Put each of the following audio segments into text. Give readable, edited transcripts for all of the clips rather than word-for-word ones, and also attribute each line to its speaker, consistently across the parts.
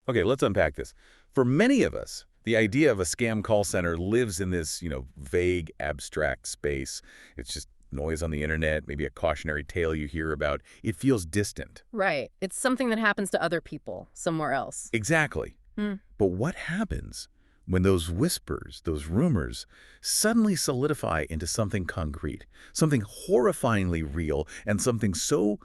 Speaker 1: Okay, let's unpack this. For many of us, the idea of a scam call center lives in this, vague, abstract space. It's just noise on the internet, maybe a cautionary tale you hear about. It feels distant.
Speaker 2: Right. It's something that happens to other people somewhere else.
Speaker 1: Exactly.
Speaker 2: Hmm.
Speaker 1: But what happens when those whispers, those rumors, suddenly solidify into something concrete, something horrifyingly real, and something so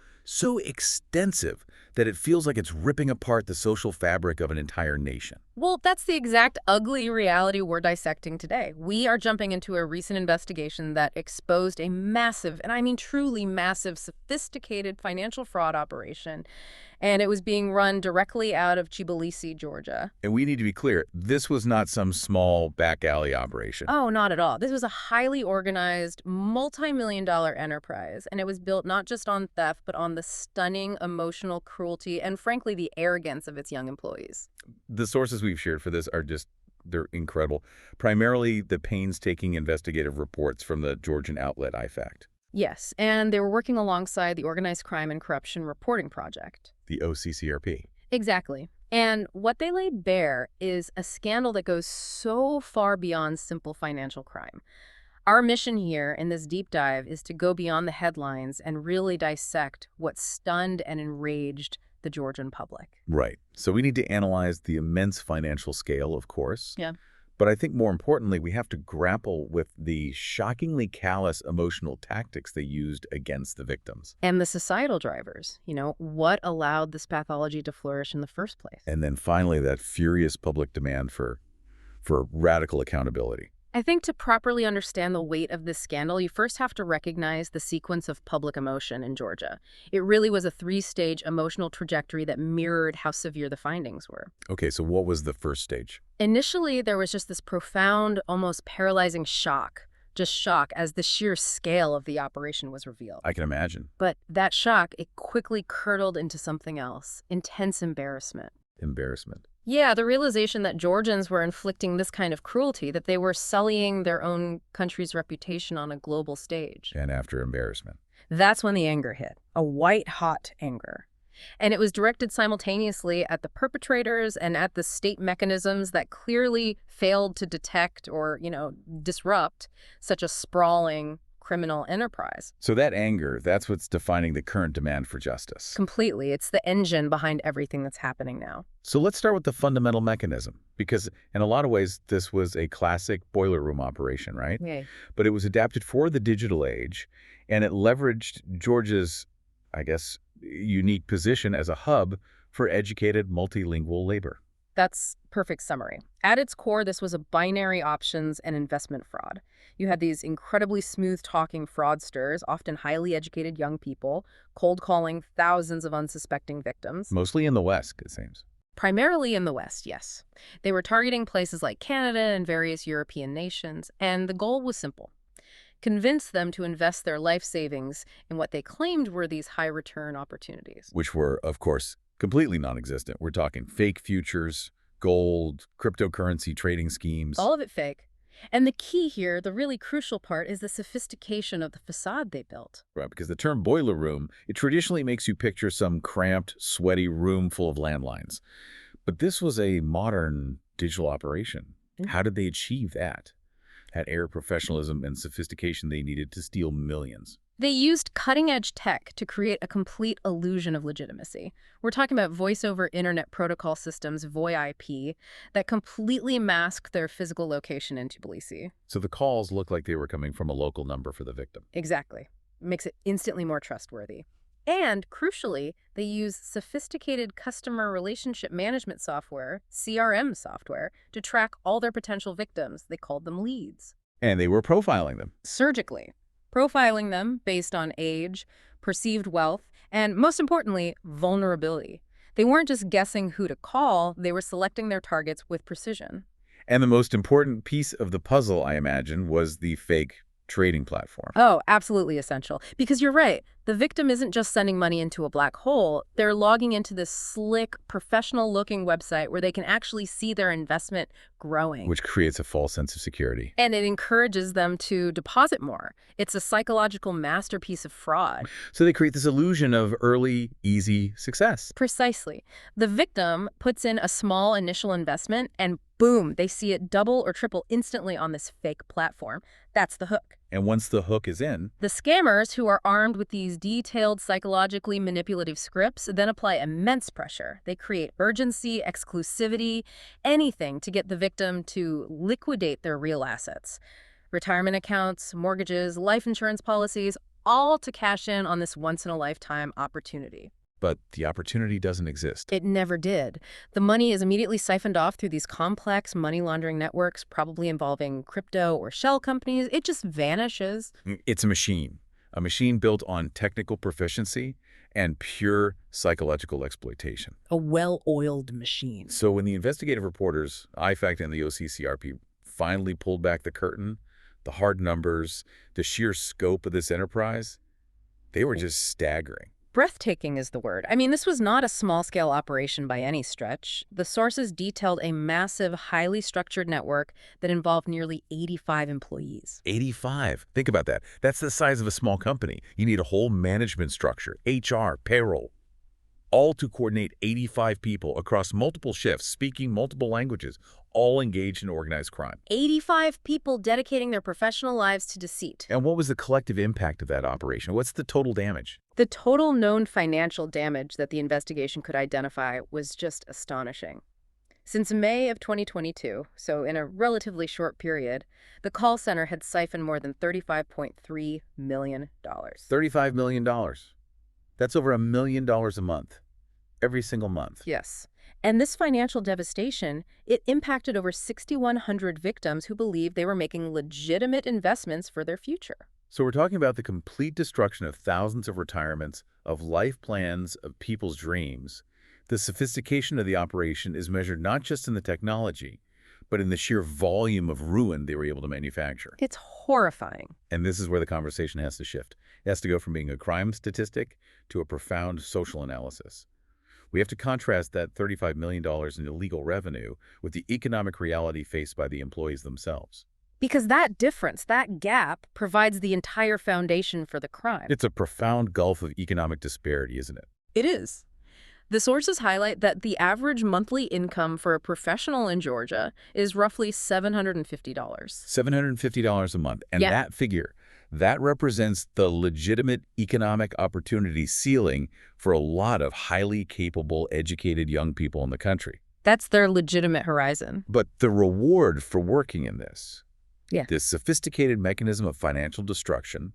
Speaker 1: extensive that it feels like it's ripping apart the social fabric of an entire nation?
Speaker 2: Well, that's the exact ugly reality we're dissecting today. We are jumping into a recent investigation that exposed a massive, and I mean truly massive, sophisticated financial fraud operation, and it was being run directly out of Tbilisi, Georgia.
Speaker 1: And we need to be clear, this was not some small back alley operation.
Speaker 2: Oh, not at all. This was a highly organized, multi-million-dollar enterprise, and it was built not just on theft, but on the stunning emotional cruelty and, frankly, the arrogance of its young employees.
Speaker 1: The sources we've shared for this are they're incredible. Primarily the painstaking investigative reports from the Georgian outlet IFACT.
Speaker 2: Yes, and they were working alongside the Organized Crime and Corruption Reporting Project.
Speaker 1: The OCCRP.
Speaker 2: Exactly. And what they laid bare is a scandal that goes so far beyond simple financial crime. Our mission here in this deep dive is to go beyond the headlines and really dissect what stunned and enraged the Georgian public.
Speaker 1: Right. So we need to analyze the immense financial scale, of course.
Speaker 2: Yeah.
Speaker 1: But I think more importantly, we have to grapple with the shockingly callous emotional tactics they used against the victims.
Speaker 2: And the societal drivers, what allowed this pathology to flourish in the first place?
Speaker 1: And then finally, that furious public demand for radical accountability.
Speaker 2: I think to properly understand the weight of this scandal, you first have to recognize the sequence of public emotion in Georgia. It really was a three-stage emotional trajectory that mirrored how severe the findings were.
Speaker 1: Okay, so what was the first stage?
Speaker 2: Initially, there was just this profound, almost paralyzing shock. Just shock as the sheer scale of the operation was revealed.
Speaker 1: I can imagine.
Speaker 2: But that shock, it quickly curdled into something else. Intense embarrassment.
Speaker 1: Embarrassment.
Speaker 2: Yeah, the realization that Georgians were inflicting this kind of cruelty, that they were sullying their own country's reputation on a global stage.
Speaker 1: And after embarrassment.
Speaker 2: That's when the anger hit, a white-hot anger. And it was directed simultaneously at the perpetrators and at the state mechanisms that clearly failed to detect or, disrupt such a sprawling criminal enterprise.
Speaker 1: So that anger, that's what's defining the current demand for justice.
Speaker 2: Completely. It's the engine behind everything that's happening now.
Speaker 1: So let's start with the fundamental mechanism, because in a lot of ways, this was a classic boiler room operation, right?
Speaker 2: Yay.
Speaker 1: But it was adapted for the digital age, and it leveraged Georgia's, I guess, unique position as a hub for educated multilingual labor.
Speaker 2: That's perfect summary. At its core, this was a binary options and investment fraud. You had these incredibly smooth-talking fraudsters, often highly educated young people, cold-calling thousands of unsuspecting victims.
Speaker 1: Mostly in the West, it seems.
Speaker 2: Primarily in the West, yes. They were targeting places like Canada and various European nations, and the goal was simple. Convince them to invest their life savings in what they claimed were these high-return opportunities.
Speaker 1: Which were, of course, completely non-existent. We're talking fake futures, gold, cryptocurrency trading schemes.
Speaker 2: All of it fake. And the key here, the really crucial part, is the sophistication of the facade they built.
Speaker 1: Right, because the term boiler room, it traditionally makes you picture some cramped, sweaty room full of landlines. But this was a modern digital operation. How did they achieve that? That air of professionalism and sophistication they needed to steal millions.
Speaker 2: They used cutting-edge tech to create a complete illusion of legitimacy. We're talking about voice-over internet protocol systems, VoIP, that completely masked their physical location in Tbilisi.
Speaker 1: So the calls looked like they were coming from a local number for the victim.
Speaker 2: Exactly. Makes it instantly more trustworthy. And, crucially, they use sophisticated customer relationship management software, CRM software, to track all their potential victims. They called them leads.
Speaker 1: And they were profiling them.
Speaker 2: Surgically. Profiling them based on age, perceived wealth, and most importantly, vulnerability. They weren't just guessing who to call, they were selecting their targets with precision.
Speaker 1: And the most important piece of the puzzle, I imagine, was the fake trading platform.
Speaker 2: Oh, absolutely essential. Because you're right, The victim isn't just sending money into a black hole, they're logging into this slick, professional-looking website where they can actually see their investment growing.
Speaker 1: Which creates a false sense of security.
Speaker 2: And it encourages them to deposit more. It's a psychological masterpiece of fraud.
Speaker 1: So they create this illusion of early, easy success.
Speaker 2: Precisely. The victim puts in a small initial investment and boom, they see it double or triple instantly on this fake platform. That's the hook.
Speaker 1: And once the hook is in,
Speaker 2: The scammers, who are armed with these detailed psychologically manipulative scripts, then apply immense pressure. They create urgency, exclusivity, anything to get the victim to liquidate their real assets. Retirement accounts, mortgages, life insurance policies, all to cash in on this once-in-a-lifetime opportunity.
Speaker 1: but the opportunity doesn't exist.
Speaker 2: It never did. The money is immediately siphoned off through these complex money laundering networks, probably involving crypto or shell companies. It just vanishes.
Speaker 1: It's a machine built on technical proficiency and pure psychological exploitation.
Speaker 2: A well-oiled machine.
Speaker 1: So when the investigative reporters, IFAC and the OCCRP, finally pulled back the curtain, the hard numbers, the sheer scope of this enterprise, they were just staggering.
Speaker 2: Breathtaking is the word. I mean, this was not a small-scale operation by any stretch. The sources detailed a massive, highly structured network that involved nearly 85 employees.
Speaker 1: 85. Think about that. That's the size of a small company. You need a whole management structure, HR, payroll, all to coordinate 85 people across multiple shifts, speaking multiple languages, all engaged in organized crime.
Speaker 2: 85 people dedicating their professional lives to deceit.
Speaker 1: And what was the collective impact of that operation? What's the total damage?
Speaker 2: The total known financial damage that the investigation could identify was just astonishing. Since May of 2022, so in a relatively short period, the call center had siphoned more than $35.3 million.
Speaker 1: $35 million. That's over $1 million a month, every single month.
Speaker 2: Yes. And this financial devastation, it impacted over 6,100 victims who believed they were making legitimate investments for their future.
Speaker 1: So we're talking about the complete destruction of thousands of retirements, of life plans, of people's dreams. The sophistication of the operation is measured not just in the technology, but in the sheer volume of ruin they were able to manufacture.
Speaker 2: It's horrifying.
Speaker 1: And this is where the conversation has to shift. It has to go from being a crime statistic to a profound social analysis. We have to contrast that $35 million in illegal revenue with the economic reality faced by the employees themselves.
Speaker 2: Because that difference, that gap, provides the entire foundation for the crime.
Speaker 1: It's a profound gulf of economic disparity, isn't it?
Speaker 2: It is. The sources highlight that the average monthly income for a professional in Georgia is roughly $750.
Speaker 1: $750 a month. And
Speaker 2: Yeah.
Speaker 1: that figure, that represents the legitimate economic opportunity ceiling for a lot of highly capable, educated young people in the country.
Speaker 2: That's their legitimate horizon.
Speaker 1: But the reward for working in
Speaker 2: Yeah.
Speaker 1: this sophisticated mechanism of financial destruction,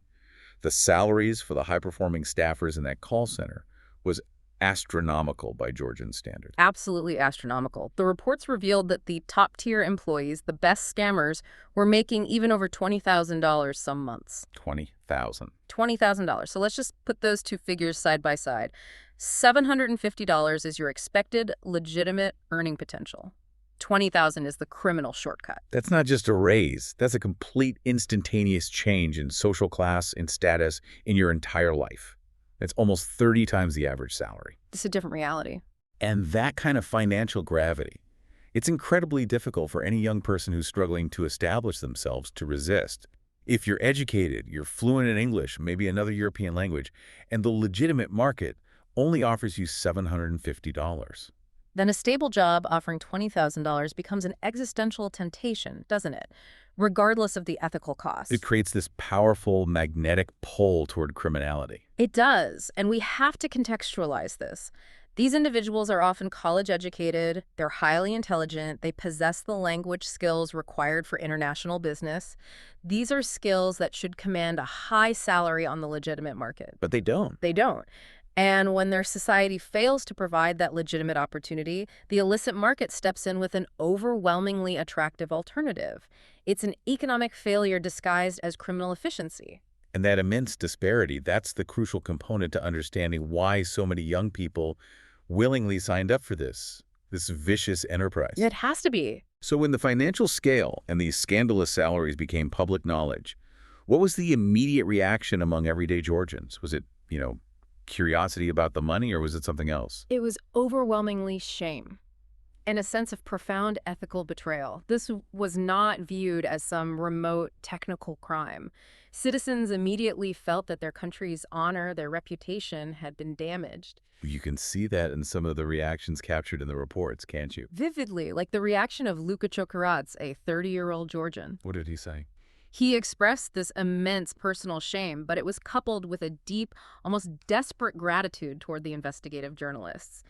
Speaker 1: the salaries for the high-performing staffers in that call center, was astronomical by Georgian standards.
Speaker 2: Absolutely astronomical. The reports revealed that the top-tier employees, the best scammers, were making even over $20,000 some months.
Speaker 1: $20,000.
Speaker 2: $20,000. So let's just put those two figures side by side. $750 is your expected legitimate earning potential. $20,000 is the criminal shortcut.
Speaker 1: That's not just a raise. That's a complete instantaneous change in social class, in status, in your entire life. That's almost 30 times the average salary.
Speaker 2: It's a different reality.
Speaker 1: And that kind of financial gravity, it's incredibly difficult for any young person who's struggling to establish themselves to resist. If you're educated, you're fluent in English, maybe another European language, and the legitimate market only offers you $750.
Speaker 2: Then a stable job offering $20,000 becomes an existential temptation, doesn't it? Regardless of the ethical cost.
Speaker 1: It creates this powerful magnetic pull toward criminality.
Speaker 2: It does, and we have to contextualize this. These individuals are often college-educated, they're highly intelligent, they possess the language skills required for international business. These are skills that should command a high salary on the legitimate market.
Speaker 1: But they don't.
Speaker 2: They don't. And when their society fails to provide that legitimate opportunity, the illicit market steps in with an overwhelmingly attractive alternative. It's an economic failure disguised as criminal efficiency.
Speaker 1: And that immense disparity, that's the crucial component to understanding why so many young people willingly signed up for this vicious enterprise.
Speaker 2: It has to be.
Speaker 1: So when the financial scale and these scandalous salaries became public knowledge, what was the immediate reaction among everyday Georgians? Was it you know, curiosity about the money, or was it something else?
Speaker 2: It was overwhelmingly shame and a sense of profound ethical betrayal. This was not viewed as some remote technical crime. Citizens immediately felt that their country's honor, their reputation had been damaged.
Speaker 1: You can see that in some of the reactions captured in the reports, can't you?
Speaker 2: Vividly, like the reaction of Luka Chokaradze, a 30-year-old Georgian.
Speaker 1: What did he say?
Speaker 2: He expressed this immense personal shame, but it was coupled with a deep, almost desperate gratitude toward the investigative journalists.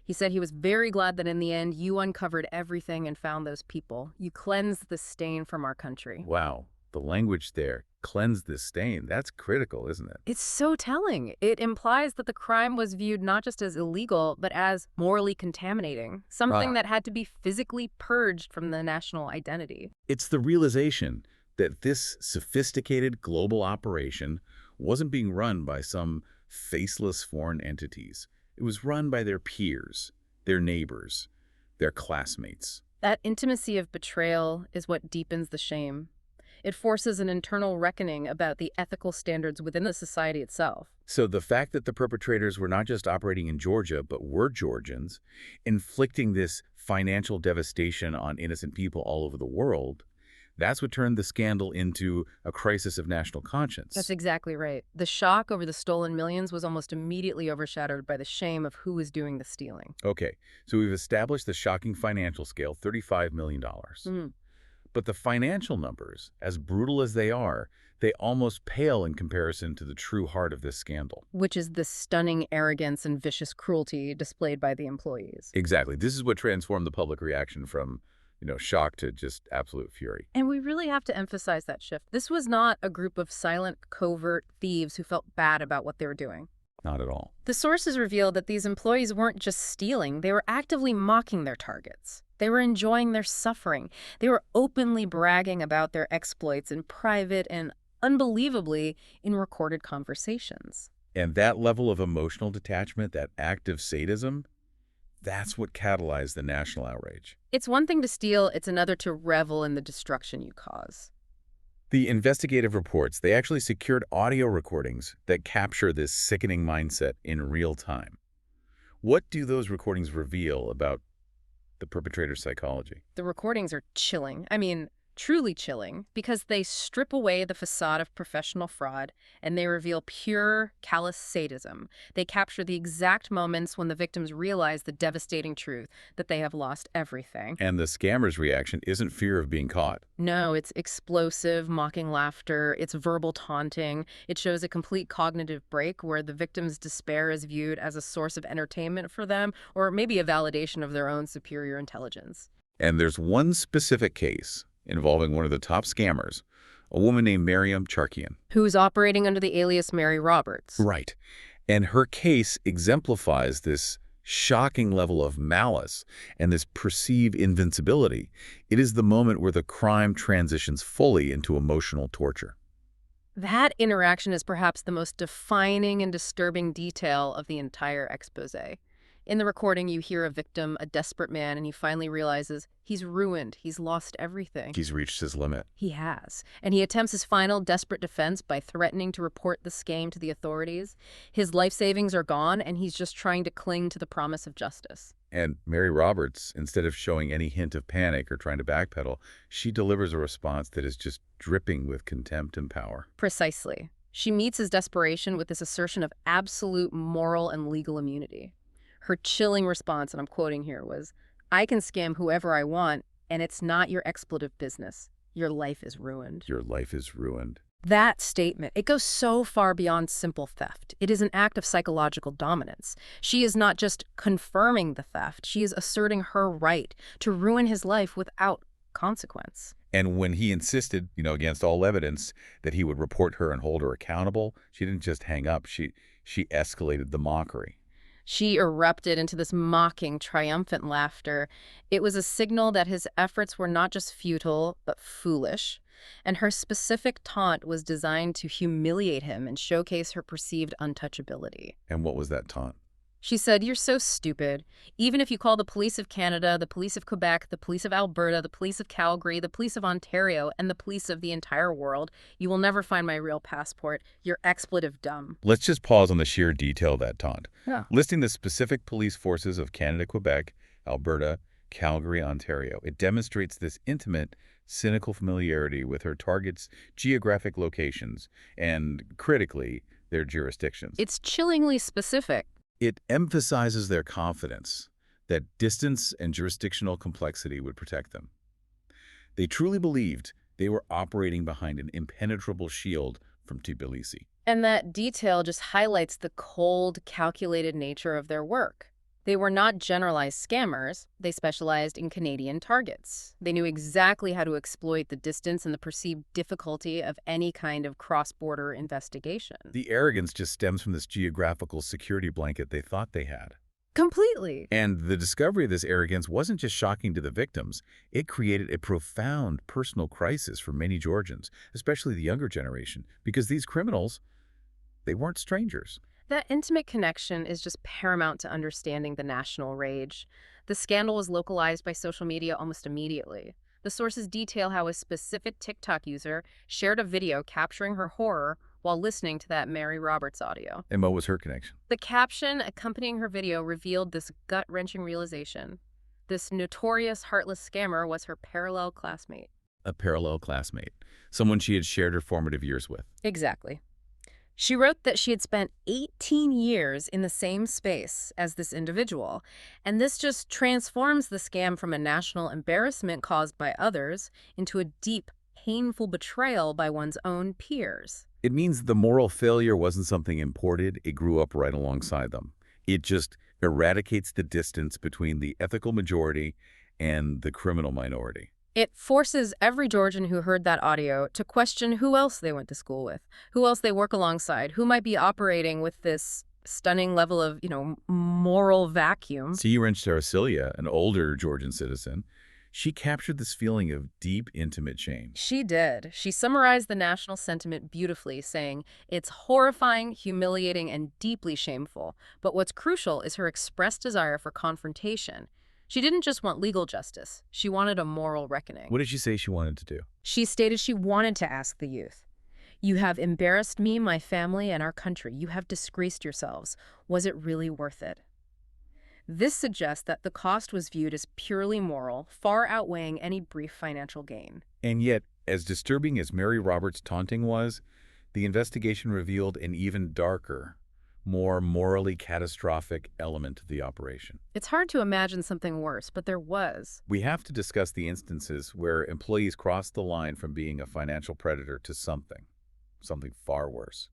Speaker 2: He said he was very glad that in the end you uncovered everything and found those people. You cleansed the stain from our country.
Speaker 1: Wow, the language there, cleanse this stain, that's critical, isn't it?
Speaker 2: It's so telling. It implies that the crime was viewed not just as illegal, but as morally contaminating, something that had to be physically purged from the national identity.
Speaker 1: It's the realization that this sophisticated global operation wasn't being run by some faceless foreign entities. It was run by their peers, their neighbors, their classmates.
Speaker 2: That intimacy of betrayal is what deepens the shame. It forces an internal reckoning about the ethical standards within the society itself.
Speaker 1: So the fact that the perpetrators were not just operating in Georgia, but were Georgians, inflicting this financial devastation on innocent people all over the world, that's what turned the scandal into a crisis of national conscience.
Speaker 2: That's exactly right. The shock over the stolen millions was almost immediately overshadowed by the shame of who was doing the stealing.
Speaker 1: Okay, so we've established the shocking financial scale, $35 million. But the financial numbers, as brutal as they are, they almost pale in comparison to the true heart of this scandal.
Speaker 2: Which is the stunning arrogance and vicious cruelty displayed by the employees.
Speaker 1: Exactly. This is what transformed the public reaction from shock to just absolute fury.
Speaker 2: And we really have to emphasize that shift. This was not a group of silent, covert thieves who felt bad about what they were doing.
Speaker 1: Not at all.
Speaker 2: The sources revealed that these employees weren't just stealing, they were actively mocking their targets. They were enjoying their suffering. They were openly bragging about their exploits in private and, unbelievably, in recorded conversations.
Speaker 1: And that level of emotional detachment, that active sadism, that's what catalyzed the national outrage.
Speaker 2: It's one thing to steal, it's another to revel in the destruction you cause.
Speaker 1: The investigative reports, they actually secured audio recordings that capture this sickening mindset in real time. What do those recordings reveal about the perpetrator's psychology?
Speaker 2: The recordings are chilling. I mean, truly chilling, because they strip away the facade of professional fraud and they reveal pure, callous sadism. They capture the exact moments when the victims realize the devastating truth that they have lost everything.
Speaker 1: And the scammer's reaction isn't fear of being caught.
Speaker 2: No, it's explosive, mocking laughter. It's verbal taunting. It shows a complete cognitive break where the victim's despair is viewed as a source of entertainment for them, or maybe a validation of their own superior intelligence.
Speaker 1: And there's one specific case involving one of the top scammers, a woman named Miriam Charkian.
Speaker 2: Who's operating under the alias Mary Roberts.
Speaker 1: Right. And her case exemplifies this shocking level of malice and this perceived invincibility. It is the moment where the crime transitions fully into emotional torture.
Speaker 2: That interaction is perhaps the most defining and disturbing detail of the entire expose. In the recording, you hear a victim, a desperate man, and he finally realizes he's ruined. He's lost everything.
Speaker 1: He's reached his limit.
Speaker 2: He has. And he attempts his final desperate defense by threatening to report the scam to the authorities. His life savings are gone, and he's just trying to cling to the promise of justice.
Speaker 1: And Mary Roberts, instead of showing any hint of panic or trying to backpedal, she delivers a response that is just dripping with contempt and power.
Speaker 2: Precisely. She meets his desperation with this assertion of absolute moral and legal immunity. Her chilling response, and I'm quoting here, was, "I can scam whoever I want, and it's not your expletive business. Your life is ruined."
Speaker 1: Your life is ruined.
Speaker 2: That statement, it goes so far beyond simple theft. It is an act of psychological dominance. She is not just confirming the theft, she is asserting her right to ruin his life without consequence.
Speaker 1: And when he insisted, against all evidence, that he would report her and hold her accountable, she didn't just hang up, she escalated the mockery.
Speaker 2: She erupted into this mocking, triumphant laughter. It was a signal that his efforts were not just futile, but foolish. And her specific taunt was designed to humiliate him and showcase her perceived untouchability.
Speaker 1: And what was that taunt?
Speaker 2: She said, "You're so stupid. Even if you call the police of Canada, the police of Quebec, the police of Alberta, the police of Calgary, the police of Ontario, and the police of the entire world, you will never find my real passport. You're expletive dumb."
Speaker 1: Let's just pause on the sheer detail of that taunt.
Speaker 2: Yeah.
Speaker 1: Listing the specific police forces of Canada, Quebec, Alberta, Calgary, Ontario, it demonstrates this intimate, cynical familiarity with her target's geographic locations and, critically, their jurisdictions.
Speaker 2: It's chillingly specific.
Speaker 1: It emphasizes their confidence that distance and jurisdictional complexity would protect them. They truly believed they were operating behind an impenetrable shield from Tbilisi.
Speaker 2: And that detail just highlights the cold, calculated nature of their work. They were not generalized scammers. They specialized in Canadian targets. They knew exactly how to exploit the distance and the perceived difficulty of any kind of cross-border investigation.
Speaker 1: The arrogance just stems from this geographical security blanket they thought they had.
Speaker 2: Completely.
Speaker 1: And the discovery of this arrogance wasn't just shocking to the victims. It created a profound personal crisis for many Georgians, especially the younger generation, because these criminals, they weren't strangers.
Speaker 2: That intimate connection is just paramount to understanding the national rage. The scandal was localized by social media almost immediately. The sources detail how a specific TikTok user shared a video capturing her horror while listening to that Mary Roberts audio.
Speaker 1: And what was her connection?
Speaker 2: The caption accompanying her video revealed this gut-wrenching realization. This notorious, heartless scammer was her parallel classmate.
Speaker 1: A parallel classmate, someone she had shared her formative years with.
Speaker 2: Exactly. She wrote that she had spent 18 years in the same space as this individual, and this just transforms the scam from a national embarrassment caused by others into a deep, painful betrayal by one's own peers.
Speaker 1: It means the moral failure wasn't something imported, it grew up right alongside them. It just eradicates the distance between the ethical majority and the criminal minority.
Speaker 2: It forces every Georgian who heard that audio to question who else they went to school with, who else they work alongside, who might be operating with this stunning level of, moral vacuum.
Speaker 1: Wrench Tarasilia, an older Georgian citizen, she captured this feeling of deep, intimate shame.
Speaker 2: She did. She summarized the national sentiment beautifully, saying, "It's horrifying, humiliating, and deeply shameful. But what's crucial is her expressed desire for confrontation. She didn't just want legal justice. She wanted a moral reckoning."
Speaker 1: What did she say she wanted to do?
Speaker 2: She stated she wanted to ask the youth, "You have embarrassed me, my family, and our country. You have disgraced yourselves. Was it really worth it?" This suggests that the cost was viewed as purely moral, far outweighing any brief financial gain.
Speaker 1: And yet, as disturbing as Mary Roberts' taunting was, the investigation revealed an even darker, more morally catastrophic element of the operation.
Speaker 2: It's hard to imagine something worse, but there was.
Speaker 1: We have to discuss the instances where employees crossed the line from being a financial predator to something far worse.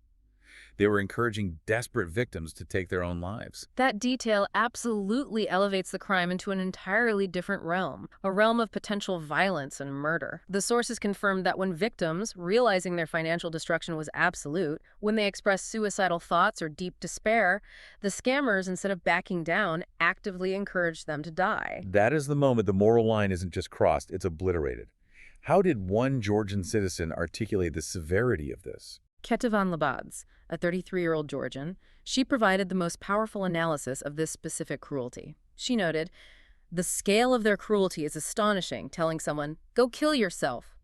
Speaker 1: They were encouraging desperate victims to take their own lives.
Speaker 2: That detail absolutely elevates the crime into an entirely different realm, a realm of potential violence and murder. The sources confirmed that when victims, realizing their financial destruction was absolute, when they expressed suicidal thoughts or deep despair, the scammers, instead of backing down, actively encouraged them to die.
Speaker 1: That is the moment the moral line isn't just crossed, it's obliterated. How did one Georgian citizen articulate the severity of this?
Speaker 2: Ketavan Labads, a 33-year-old Georgian, she provided the most powerful analysis of this specific cruelty. She noted, "The scale of their cruelty is astonishing, telling someone, 'Go kill yourself.'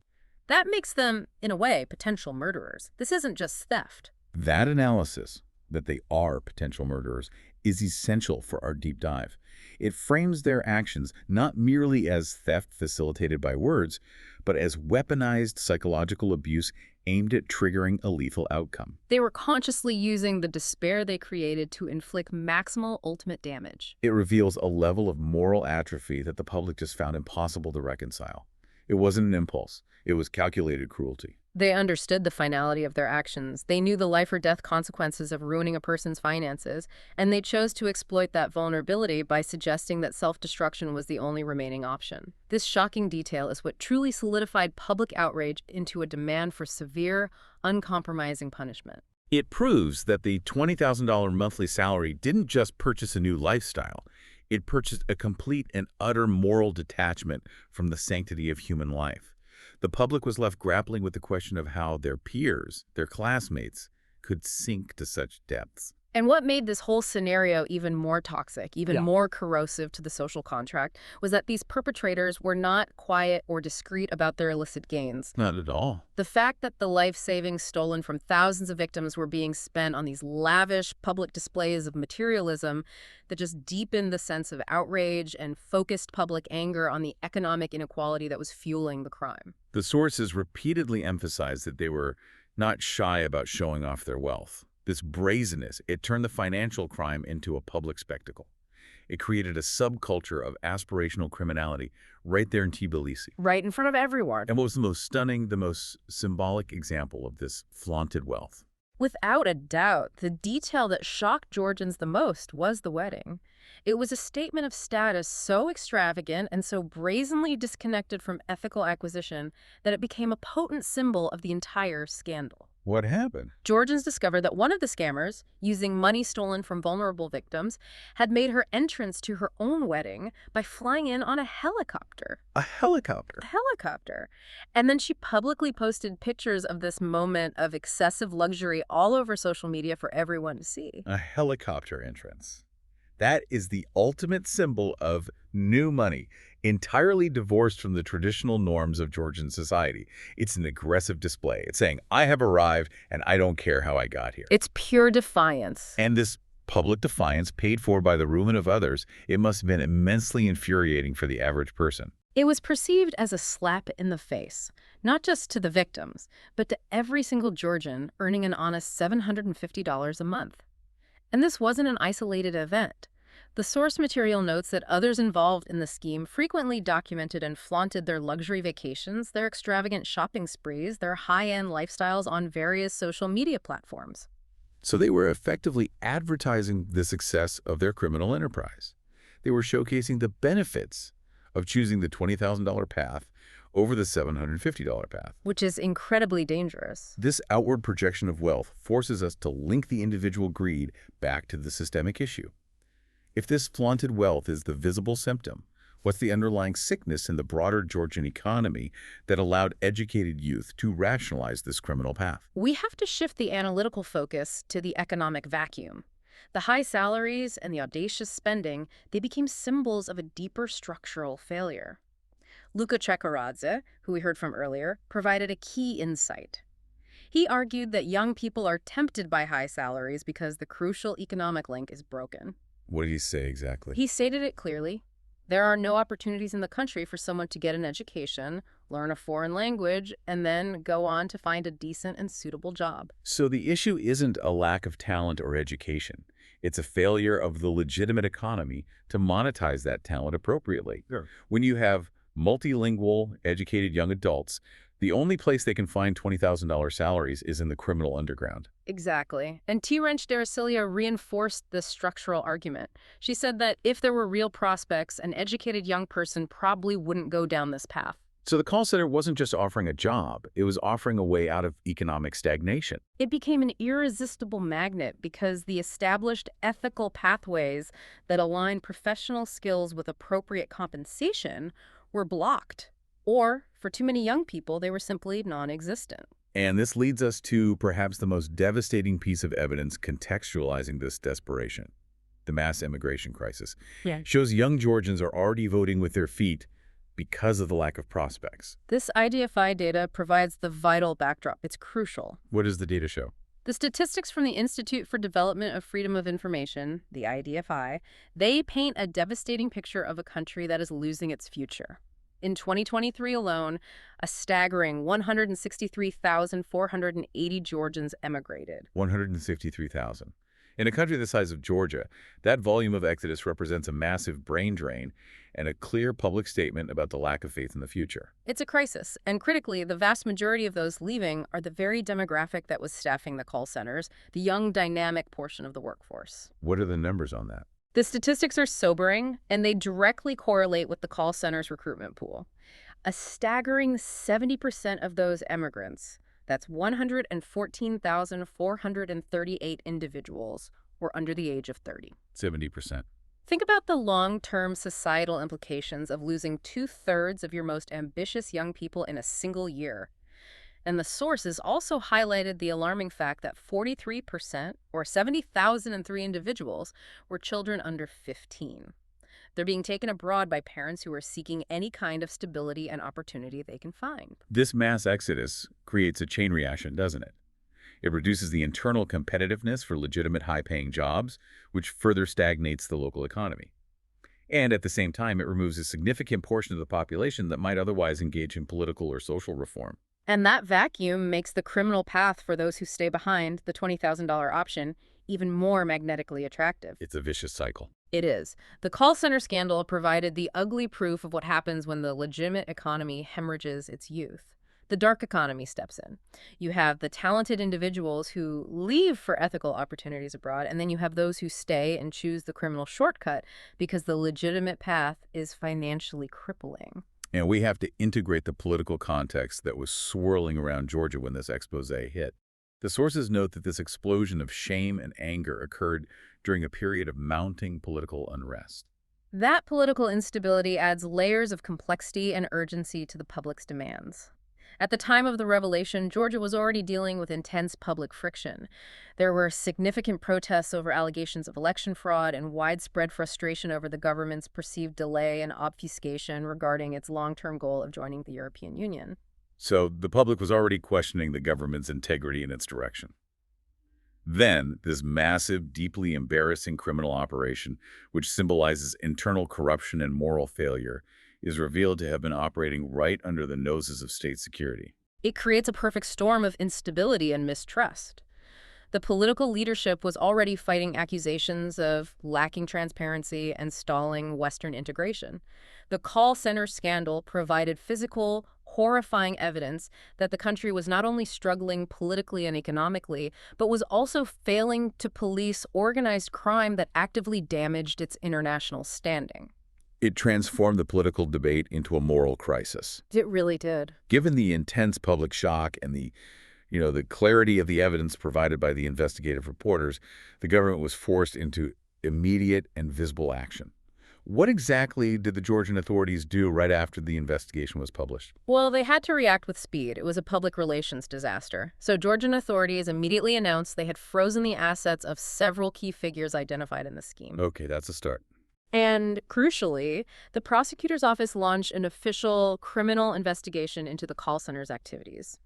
Speaker 2: That makes them, in a way, potential murderers. This isn't just theft."
Speaker 1: That analysis, that they are potential murderers, is essential for our deep dive. It frames their actions not merely as theft facilitated by words, but as weaponized psychological abuse aimed at triggering a lethal outcome.
Speaker 2: They were consciously using the despair they created to inflict maximal ultimate damage.
Speaker 1: It reveals a level of moral atrophy that the public just found impossible to reconcile. It wasn't an impulse. It was calculated cruelty.
Speaker 2: They understood the finality of their actions. They knew the life or death consequences of ruining a person's finances, and they chose to exploit that vulnerability by suggesting that self-destruction was the only remaining option. This shocking detail is what truly solidified public outrage into a demand for severe, uncompromising punishment.
Speaker 1: It proves that the $20,000 monthly salary didn't just purchase a new lifestyle. It purchased a complete and utter moral detachment from the sanctity of human life. The public was left grappling with the question of how their peers, their classmates, could sink to such depths.
Speaker 2: And what made this whole scenario even more toxic, even
Speaker 1: Yeah.
Speaker 2: more corrosive to the social contract, was that these perpetrators were not quiet or discreet about their illicit gains.
Speaker 1: Not at all.
Speaker 2: The fact that the life savings stolen from thousands of victims were being spent on these lavish public displays of materialism that just deepened the sense of outrage and focused public anger on the economic inequality that was fueling the crime.
Speaker 1: The sources repeatedly emphasized that they were not shy about showing off their wealth. This brazenness, it turned the financial crime into a public spectacle. It created a subculture of aspirational criminality right there in Tbilisi.
Speaker 2: Right in front of everyone.
Speaker 1: And what was the most stunning, the most symbolic example of this flaunted wealth?
Speaker 2: Without a doubt, the detail that shocked Georgians the most was the wedding. It was a statement of status so extravagant and so brazenly disconnected from ethical acquisition that it became a potent symbol of the entire scandal.
Speaker 1: What happened?
Speaker 2: Georgians discovered that one of the scammers, using money stolen from vulnerable victims, had made her entrance to her own wedding by flying in on a helicopter.
Speaker 1: A helicopter.
Speaker 2: A helicopter. And then she publicly posted pictures of this moment of excessive luxury all over social media for everyone to see.
Speaker 1: A helicopter entrance. That is the ultimate symbol of new money, entirely divorced from the traditional norms of Georgian society. It's an aggressive display. It's saying, I have arrived and I don't care how I got here.
Speaker 2: It's pure defiance.
Speaker 1: And this public defiance, paid for by the ruin of others, it must have been immensely infuriating for the average person.
Speaker 2: It was perceived as a slap in the face, not just to the victims, but to every single Georgian earning an honest $750 a month. And this wasn't an isolated event. The source material notes that others involved in the scheme frequently documented and flaunted their luxury vacations, their extravagant shopping sprees, their high-end lifestyles on various social media platforms.
Speaker 1: So they were effectively advertising the success of their criminal enterprise. They were showcasing the benefits of choosing the $20,000 path over the $750 path.
Speaker 2: Which is incredibly dangerous.
Speaker 1: This outward projection of wealth forces us to link the individual greed back to the systemic issue. If this flaunted wealth is the visible symptom, what's the underlying sickness in the broader Georgian economy that allowed educated youth to rationalize this criminal path?
Speaker 2: We have to shift the analytical focus to the economic vacuum. The high salaries and the audacious spending, they became symbols of a deeper structural failure. Luka Chekaradze, who we heard from earlier, provided a key insight. He argued that young people are tempted by high salaries because the crucial economic link is broken.
Speaker 1: What did he say exactly?
Speaker 2: He stated it clearly. There are no opportunities in the country for someone to get an education, learn a foreign language, and then go on to find a decent and suitable job.
Speaker 1: So the issue isn't a lack of talent or education. It's a failure of the legitimate economy to monetize that talent appropriately.
Speaker 3: Sure.
Speaker 1: When you have multilingual, educated young adults, the only place they can find $20,000 salaries is in the criminal underground.
Speaker 2: Exactly. And T-Wrench Darasilia reinforced this structural argument. She said that if there were real prospects, an educated young person probably wouldn't go down this path.
Speaker 1: So the call center wasn't just offering a job, it was offering a way out of economic stagnation.
Speaker 2: It became an irresistible magnet because the established ethical pathways that align professional skills with appropriate compensation were blocked. Or, for too many young people, they were simply non-existent.
Speaker 1: And this leads us to perhaps the most devastating piece of evidence contextualizing this desperation. The mass immigration crisis.
Speaker 2: Yeah.
Speaker 1: Shows young Georgians are already voting with their feet because of the lack of prospects.
Speaker 2: This IDFI data provides the vital backdrop. It's crucial.
Speaker 1: What does the data show?
Speaker 2: The statistics from the Institute for Development of Freedom of Information, the IDFI, they paint a devastating picture of a country that is losing its future. In 2023 alone, a staggering 163,480 Georgians emigrated.
Speaker 1: 163,000. In a country the size of Georgia, that volume of exodus represents a massive brain drain and a clear public statement about the lack of faith in the future.
Speaker 2: It's a crisis, and critically, the vast majority of those leaving are the very demographic that was staffing the call centers, the young, dynamic portion of the workforce.
Speaker 1: What are the numbers on that?
Speaker 2: The statistics are sobering, and they directly correlate with the call center's recruitment pool. A staggering 70% of those immigrants, that's 114,438 individuals, were under the age of 30.
Speaker 1: 70%.
Speaker 2: Think about the long-term societal implications of losing 2/3 of your most ambitious young people in a single year. And the sources also highlighted the alarming fact that 43%, or 70,003 individuals, were children under 15. They're being taken abroad by parents who are seeking any kind of stability and opportunity they can find.
Speaker 1: This mass exodus creates a chain reaction, doesn't it? It reduces the internal competitiveness for legitimate high-paying jobs, which further stagnates the local economy. And at the same time, it removes a significant portion of the population that might otherwise engage in political or social reform.
Speaker 2: And that vacuum makes the criminal path for those who stay behind, the $20,000 option, even more magnetically attractive.
Speaker 1: It's a vicious cycle.
Speaker 2: It is. The call center scandal provided the ugly proof of what happens when the legitimate economy hemorrhages its youth. The dark economy steps in. You have the talented individuals who leave for ethical opportunities abroad, and then you have those who stay and choose the criminal shortcut because the legitimate path is financially crippling.
Speaker 1: And we have to integrate the political context that was swirling around Georgia when this expose hit. The sources note that this explosion of shame and anger occurred during a period of mounting political unrest.
Speaker 2: That political instability adds layers of complexity and urgency to the public's demands. At the time of the revelation, Georgia was already dealing with intense public friction. There were significant protests over allegations of election fraud and widespread frustration over the government's perceived delay and obfuscation regarding its long-term goal of joining the European Union.
Speaker 1: So the public was already questioning the government's integrity and its direction. Then, this massive, deeply embarrassing criminal operation, which symbolizes internal corruption and moral failure, is revealed to have been operating right under the noses of state security.
Speaker 2: It creates a perfect storm of instability and mistrust. The political leadership was already fighting accusations of lacking transparency and stalling Western integration. The call center scandal provided physical, horrifying evidence that the country was not only struggling politically and economically, but was also failing to police organized crime that actively damaged its international standing.
Speaker 1: It transformed the political debate into a moral crisis.
Speaker 2: It really did.
Speaker 1: Given the intense public shock and the clarity of the evidence provided by the investigative reporters, the government was forced into immediate and visible action. What exactly did the Georgian authorities do right after the investigation was published?
Speaker 2: Well, they had to react with speed. It was a public relations disaster. So Georgian authorities immediately announced they had frozen the assets of several key figures identified in the scheme.
Speaker 1: Okay, that's a start.
Speaker 2: And crucially, the prosecutor's office launched an official criminal investigation into the call center's activities.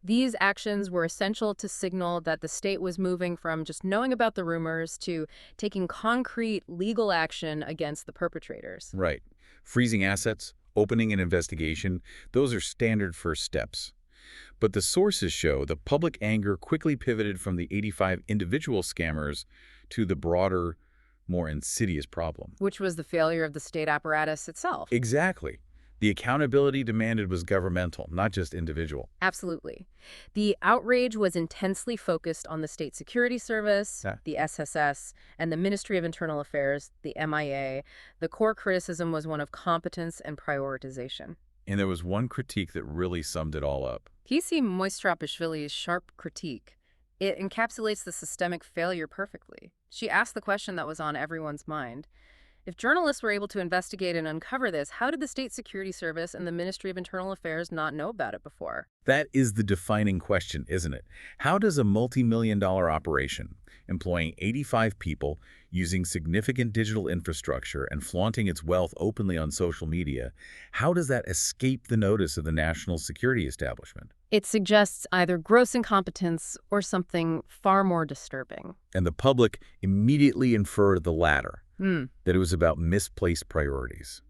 Speaker 2: These actions were essential to signal that the state was moving from just knowing about the rumors to taking concrete legal action against the perpetrators.
Speaker 1: Right. Freezing assets, opening an investigation, those are standard first steps. But the sources show the public anger quickly pivoted from the 85 individual scammers to the broader, more insidious problem.
Speaker 2: Which was the failure of the state apparatus itself.
Speaker 1: Exactly. The accountability demanded was governmental, not just individual.
Speaker 2: Absolutely. The outrage was intensely focused on the State Security Service, the SSS, and the Ministry of Internal Affairs, the MIA. The core criticism was one of competence and prioritization.
Speaker 1: And there was one critique that really summed it all up.
Speaker 2: PC Moistrapishvili's sharp critique. It encapsulates the systemic failure perfectly. She asked the question that was on everyone's mind. If journalists were able to investigate and uncover this, how did the State Security Service and the Ministry of Internal Affairs not know about it before?
Speaker 1: That is the defining question, isn't it? How does a multi-million-dollar operation, employing 85 people, using significant digital infrastructure and flaunting its wealth openly on social media, how does that escape the notice of the national security establishment?
Speaker 2: It suggests either gross incompetence or something far more disturbing.
Speaker 1: And the public immediately inferred the latter, that it was about misplaced priorities.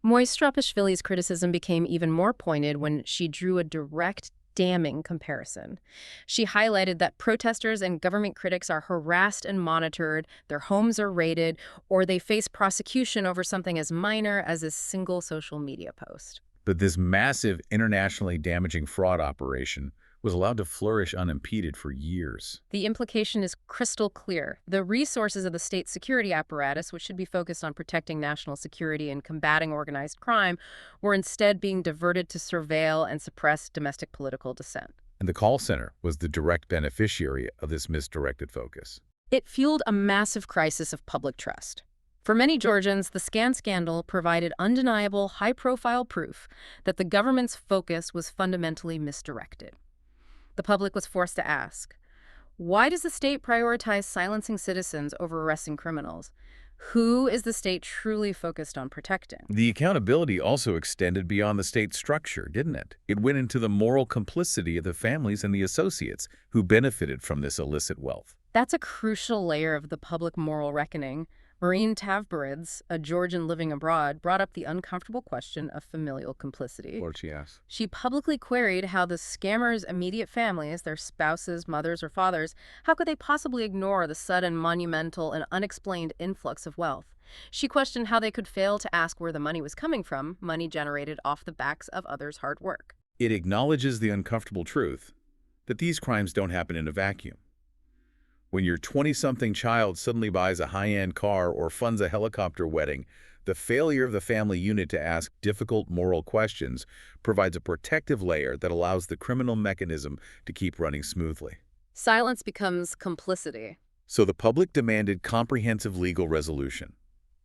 Speaker 2: Moistrapishvili's criticism became even more pointed when she drew a direct, damning comparison. She highlighted that protesters and government critics are harassed and monitored, their homes are raided, or they face prosecution over something as minor as a single social media post.
Speaker 1: But this massive, internationally damaging fraud operation was allowed to flourish unimpeded for years.
Speaker 2: The implication is crystal clear. The resources of the state security apparatus, which should be focused on protecting national security and combating organized crime, were instead being diverted to surveil and suppress domestic political dissent.
Speaker 1: And the call center was the direct beneficiary of this misdirected focus.
Speaker 2: It fueled a massive crisis of public trust. For many Georgians, the scandal provided undeniable, high-profile proof that the government's focus was fundamentally misdirected. The public was forced to ask, why does the state prioritize silencing citizens over arresting criminals? Who is the state truly focused on protecting?
Speaker 1: The accountability also extended beyond the state structure, didn't it? It went into the moral complicity of the families and the associates who benefited from this illicit wealth.
Speaker 2: That's a crucial layer of the public moral reckoning. Maureen Tavbarids, a Georgian living abroad, brought up the uncomfortable question of familial complicity.
Speaker 1: What did she ask?
Speaker 2: She publicly queried how the scammers' immediate families, their spouses, mothers, or fathers, how could they possibly ignore the sudden, monumental, and unexplained influx of wealth? She questioned how they could fail to ask where the money was coming from, money generated off the backs of others' hard work.
Speaker 1: It acknowledges the uncomfortable truth that these crimes don't happen in a vacuum. When your 20-something child suddenly buys a high-end car or funds a helicopter wedding, the failure of the family unit to ask difficult moral questions provides a protective layer that allows the criminal mechanism to keep running smoothly.
Speaker 2: Silence becomes complicity.
Speaker 1: So the public demanded comprehensive legal resolution.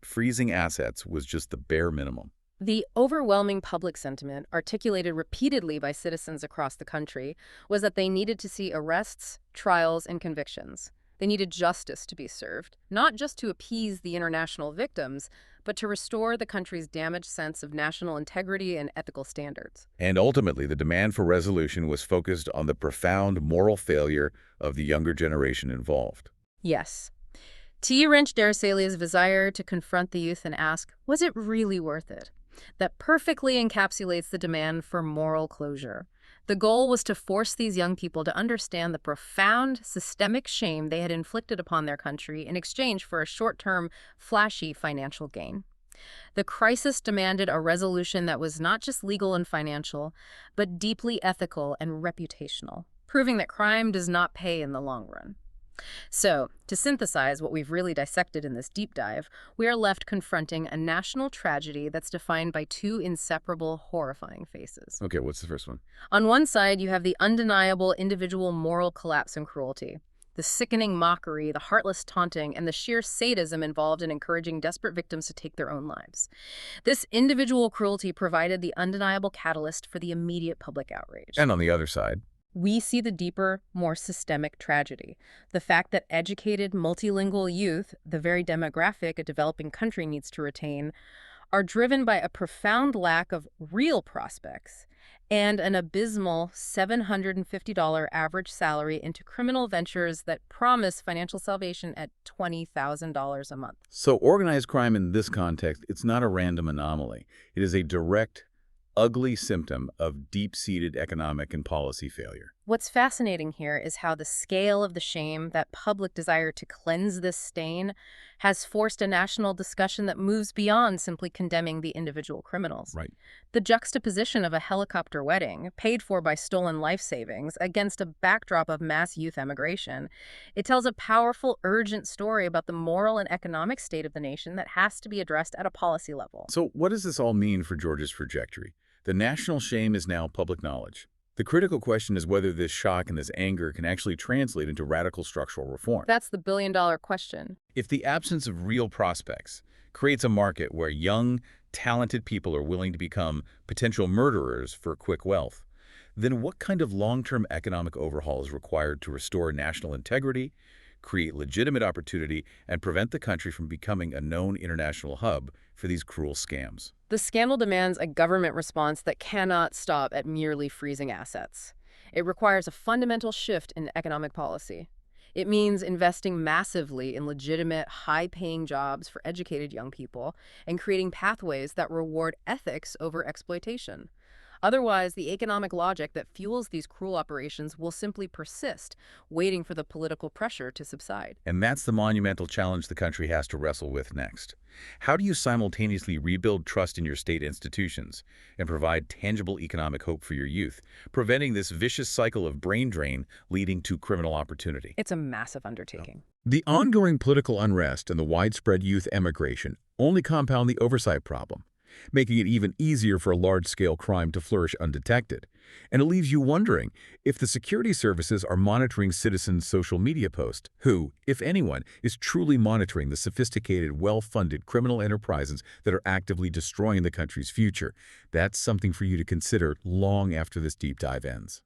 Speaker 1: Freezing assets was just the bare minimum.
Speaker 2: The overwhelming public sentiment, articulated repeatedly by citizens across the country, was that they needed to see arrests, trials, and convictions. They needed justice to be served, not just to appease the international victims, but to restore the country's damaged sense of national integrity and ethical standards.
Speaker 1: And ultimately, the demand for resolution was focused on the profound moral failure of the younger generation involved.
Speaker 2: Yes. T. Wrench Dersalia's desire to confront the youth and ask, was it really worth it? That perfectly encapsulates the demand for moral closure. The goal was to force these young people to understand the profound systemic shame they had inflicted upon their country in exchange for a short-term, flashy financial gain. The crisis demanded a resolution that was not just legal and financial, but deeply ethical and reputational, proving that crime does not pay in the long run. So, to synthesize what we've really dissected in this deep dive, we are left confronting a national tragedy that's defined by two inseparable, horrifying faces.
Speaker 1: Okay, what's the first one?
Speaker 2: On one side, you have the undeniable individual moral collapse and cruelty, the sickening mockery, the heartless taunting, and the sheer sadism involved in encouraging desperate victims to take their own lives. This individual cruelty provided the undeniable catalyst for the immediate public outrage.
Speaker 1: And on the other side,
Speaker 2: we see the deeper, more systemic tragedy. The fact that educated, multilingual youth, the very demographic a developing country needs to retain, are driven by a profound lack of real prospects and an abysmal $750 average salary into criminal ventures that promise financial salvation at $20,000 a month.
Speaker 1: So organized crime in this context, it's not a random anomaly. It is a direct, ugly symptom of deep-seated economic and policy failure.
Speaker 2: What's fascinating here is how the scale of the shame, that public desire to cleanse this stain, has forced a national discussion that moves beyond simply condemning the individual criminals.
Speaker 1: Right.
Speaker 2: The juxtaposition of a helicopter wedding, paid for by stolen life savings, against a backdrop of mass youth emigration, it tells a powerful, urgent story about the moral and economic state of the nation that has to be addressed at a policy level.
Speaker 1: So what does this all mean for Georgia's trajectory? The national shame is now public knowledge. The critical question is whether this shock and this anger can actually translate into radical structural reform.
Speaker 2: That's the billion-dollar question.
Speaker 1: If the absence of real prospects creates a market where young, talented people are willing to become potential murderers for quick wealth, then what kind of long-term economic overhaul is required to restore national integrity, create legitimate opportunity, and prevent the country from becoming a known international hub for these cruel scams?
Speaker 2: The scandal demands a government response that cannot stop at merely freezing assets. It requires a fundamental shift in economic policy. It means investing massively in legitimate, high-paying jobs for educated young people and creating pathways that reward ethics over exploitation. Otherwise, the economic logic that fuels these cruel operations will simply persist, waiting for the political pressure to subside.
Speaker 1: And that's the monumental challenge the country has to wrestle with next. How do you simultaneously rebuild trust in your state institutions and provide tangible economic hope for your youth, preventing this vicious cycle of brain drain leading to criminal opportunity?
Speaker 2: It's a massive undertaking.
Speaker 3: The ongoing political unrest and the widespread youth emigration only compound the oversight problem, making it even easier for a large-scale crime to flourish undetected. And it leaves you wondering if the security services are monitoring citizens' social media posts, who, if anyone, is truly monitoring the sophisticated, well-funded criminal enterprises that are actively destroying the country's future. That's something for you to consider long after this deep dive ends.